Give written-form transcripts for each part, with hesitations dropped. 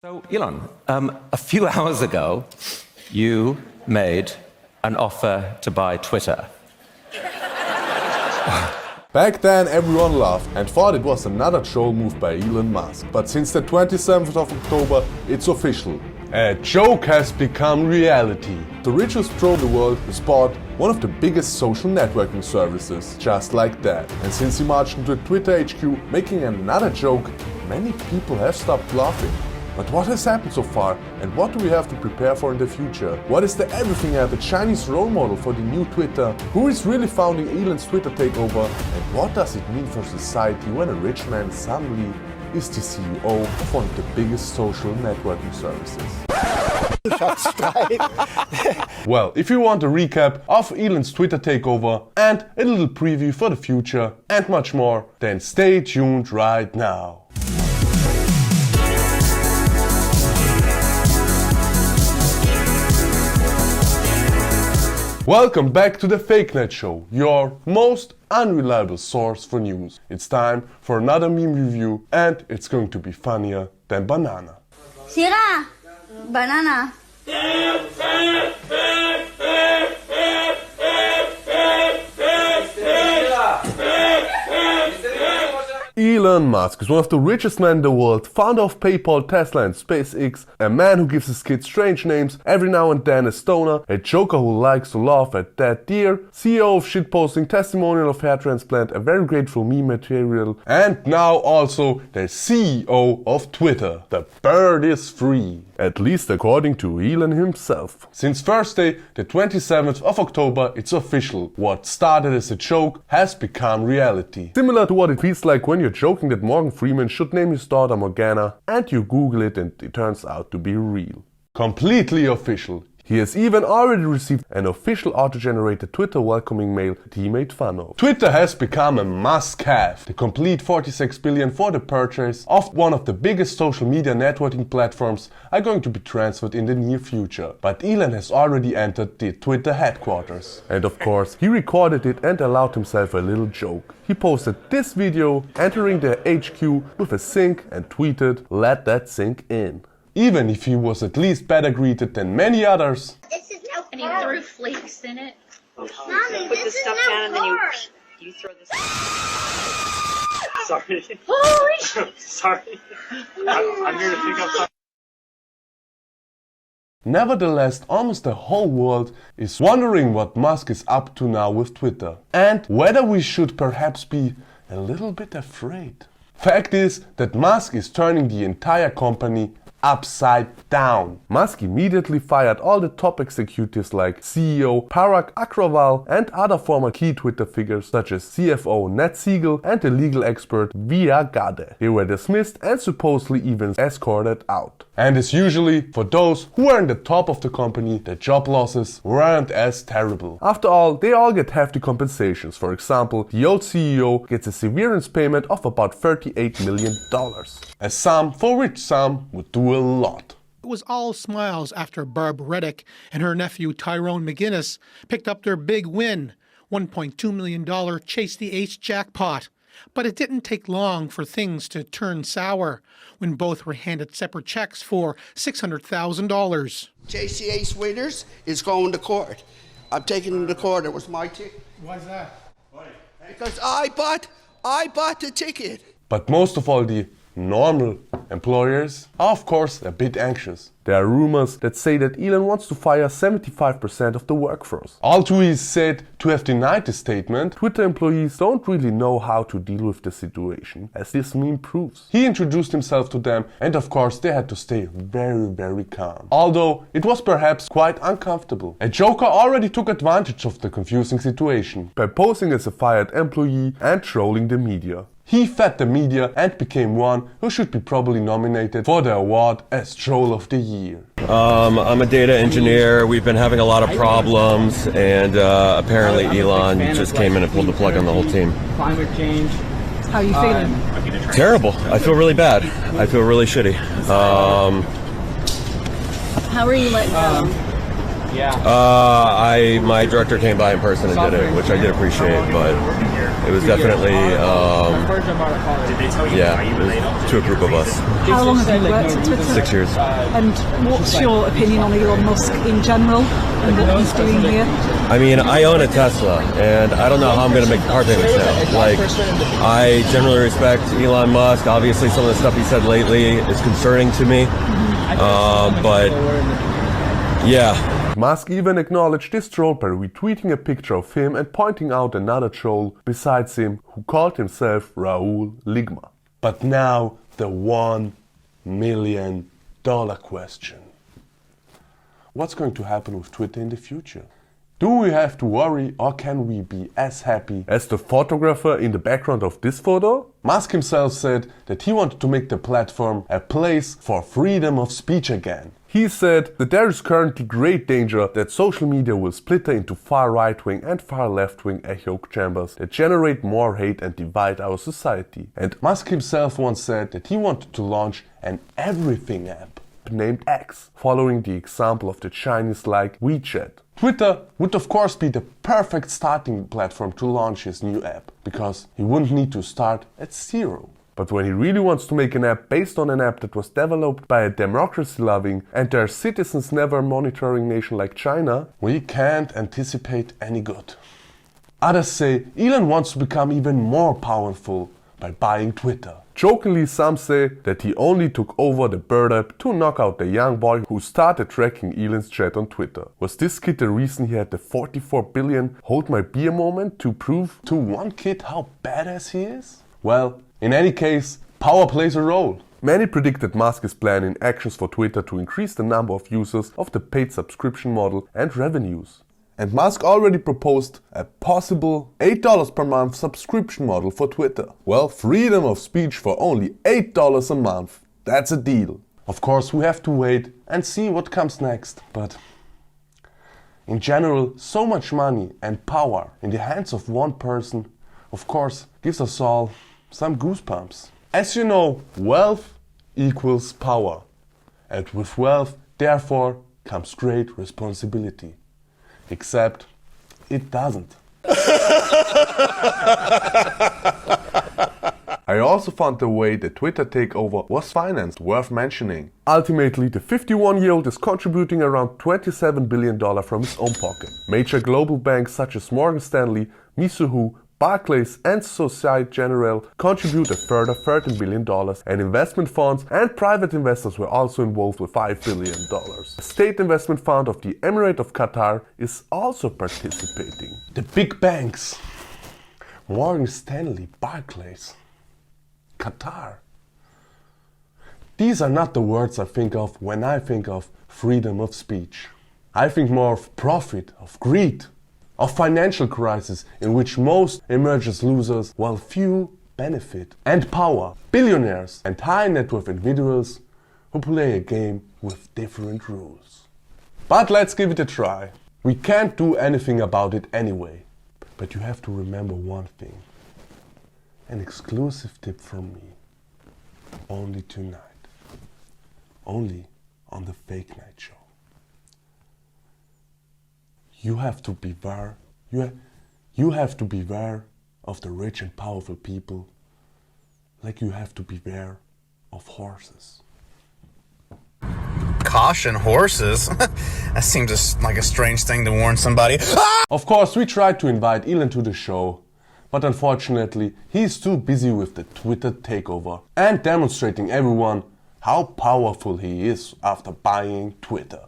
So, Elon, a few hours ago, you made an offer to buy Twitter. Back then, everyone laughed and thought it was another troll move by Elon Musk. But since the 27th of October, it's official. A joke has become reality. The richest pro in the world has bought one of the biggest social networking services, just like that. And since he marched into Twitter HQ making another joke, many people have stopped laughing. But what has happened so far, and what do we have to prepare for in the future? What is the everything at the Chinese role model for the new Twitter? Who is really founding Elon's Twitter takeover? And what does it mean for society when a rich man suddenly is the CEO of one of the biggest social networking services? Well, if you want a recap of Elon's Twitter takeover and a little preview for the future and much more, then stay tuned right now. Welcome back to the Fake Net Show, your most unreliable source for news. It's time for another meme review, and it's going to be funnier than banana. Sira, banana. Elon Musk is one of the richest men in the world, founder of PayPal, Tesla and SpaceX, a man who gives his kids strange names, every now and then a stoner, a joker who likes to laugh at dead deer, CEO of shitposting, testimonial of hair transplant, a very grateful meme material, and now also the CEO of Twitter. The bird is free. At least according to Elon himself. Since Thursday, the 27th of October, it's official. What started as a joke has become reality. Similar to what it feels like when you're joking that Morgan Freeman should name his daughter Morgana, and you Google it and it turns out to be real. Completely official. He has even already received an official auto-generated Twitter welcoming mail that he made fun of. Twitter has become a must-have. The complete 46 billion for the purchase of one of the biggest social media networking platforms are going to be transferred in the near future. But Elon has already entered the Twitter headquarters. And of course, he recorded it and allowed himself a little joke. He posted this video entering the HQ with a sink and tweeted, "Let that sink in." Even if he was at least better greeted than many others. This is no And he threw flakes in it. Mommy, Put the this is stuff no down and then hard. you throw this. Sorry. Holy shit. Sorry. I'm here to pick up. Nevertheless, almost the whole world is wondering what Musk is up to now with Twitter. And whether we should perhaps be a little bit afraid. Fact is that Musk is turning the entire company upside down. Musk immediately fired all the top executives like CEO Parag Agrawal and other former key Twitter figures such as CFO Ned Siegel and the legal expert Blvd. They were dismissed and supposedly even escorted out. And as usually, for those who are in the top of the company, the job losses weren't as terrible. After all, they all get hefty compensations. For example, the old CEO gets a severance payment of about $38 million. A sum for which some would do a lot. It was all smiles after Barb Reddick and her nephew Tyrone McGinnis picked up their big win, $1.2 million Chase the Ace jackpot. But it didn't take long for things to turn sour when both were handed separate checks for $600,000. Chase the Ace winners is going to court. I'm taking him to court. It was my ticket. Why is that? Because I bought the ticket. But most of all, the normal employers are of course a bit anxious. There are rumors that say that Elon wants to fire 75% of the workforce. Although he is said to have denied the statement, Twitter employees don't really know how to deal with the situation, as this meme proves. He introduced himself to them and of course they had to stay very calm. Although it was perhaps quite uncomfortable. A joker already took advantage of the confusing situation by posing as a fired employee and trolling the media. He fed the media and became one who should be probably nominated for the award as Troll of the Year. I'm a data engineer. We've been having a lot of problems, and apparently Elon just came in and pulled the plug on the whole team. Climate change. How are you feeling? Terrible. I feel really bad. I feel really shitty. How are you letting go? My director came by in person and did it, which I did appreciate, but it was definitely, to a group of us. How long have you worked at Twitter? 6 years. And what's your opinion on Elon Musk in general and what he's doing here? I mean, I own a Tesla, and I don't know how I'm going to make the car payments now. Like, I generally respect Elon Musk. Obviously, some of the stuff he said lately is concerning to me, but yeah. Musk even acknowledged this troll by retweeting a picture of him and pointing out another troll besides him who called himself Raoul Ligma. But now the $1 million question. What's going to happen with Twitter in the future? Do we have to worry, or can we be as happy as the photographer in the background of this photo? Musk himself said that he wanted to make the platform a place for freedom of speech again. He said that there is currently great danger that social media will split into far right-wing and far left-wing echo chambers that generate more hate and divide our society. And Musk himself once said that he wanted to launch an everything app named X, following the example of the Chinese-like WeChat. Twitter would of course be the perfect starting platform to launch his new app, because he wouldn't need to start at zero. But when he really wants to make an app based on an app that was developed by a democracy-loving and their citizens never monitoring nation like China, we can't anticipate any good. Others say Elon wants to become even more powerful by buying Twitter. Jokingly, some say that he only took over the Bird app to knock out the young boy who started tracking Elon's chat on Twitter. Was this kid the reason he had the 44 billion hold my beer moment to prove to one kid how badass he is? Well, in any case, power plays a role. Many predicted Musk is planning actions for Twitter to increase the number of users of the paid subscription model and revenues. And Musk already proposed a possible $8 per month subscription model for Twitter. Well, freedom of speech for only $8 a month. That's a deal. Of course, we have to wait and see what comes next. But in general, so much money and power in the hands of one person, of course, gives us all some goosebumps. As you know, wealth equals power. And with wealth, therefore, comes great responsibility. Except it doesn't. I also found the way the Twitter takeover was financed worth mentioning. Ultimately, the 51-year-old is contributing around $27 billion from his own pocket. Major global banks such as Morgan Stanley, Mizuho, Barclays and Societe Generale contribute a further $13 billion, and investment funds and private investors were also involved with $5 billion. The state investment fund of the Emirate of Qatar is also participating. The big banks, Morgan Stanley, Barclays, Qatar. These are not the words I think of when I think of freedom of speech. I think more of profit, of greed, of financial crisis in which most emerge as losers while few benefit, and power, billionaires and high net worth individuals who play a game with different rules. But let's give it a try. We can't do anything about it anyway, but you have to remember one thing. An exclusive tip from me. Only tonight. Only on the Fake Night Show. You have to beware. You have to beware of the rich and powerful people, like you have to beware of horses. Caution, horses? That seems like a strange thing to warn somebody. Of course, we tried to invite Elon to the show, but unfortunately, he's too busy with the Twitter takeover and demonstrating everyone how powerful he is after buying Twitter.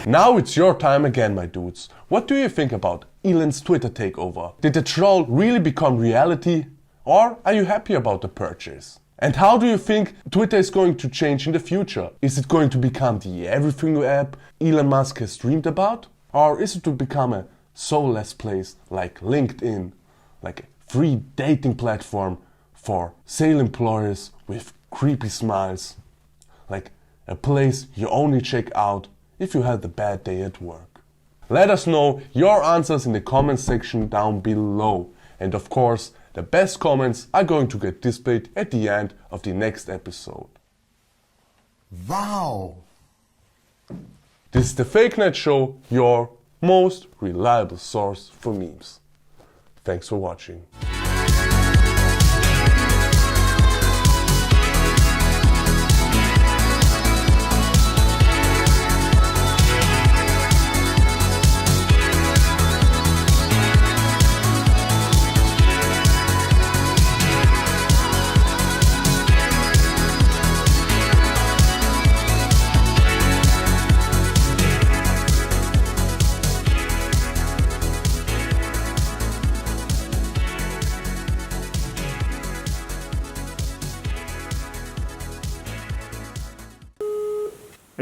Now it's your time again, my dudes. What do you think about Elon's Twitter takeover? Did the troll really become reality? Or are you happy about the purchase? And how do you think Twitter is going to change in the future? Is it going to become the everything app Elon Musk has dreamed about? Or is it to become a soulless place like LinkedIn, like a free dating platform for sale employers with creepy smiles, like a place you only check out if you had a bad day at work? Let us know your answers in the comment section down below. And of course, the best comments are going to get displayed at the end of the next episode. Wow! This is the Fake Net Show, your most reliable source for memes. Thanks for watching.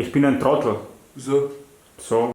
Ich bin ein Trottel. Wieso? So.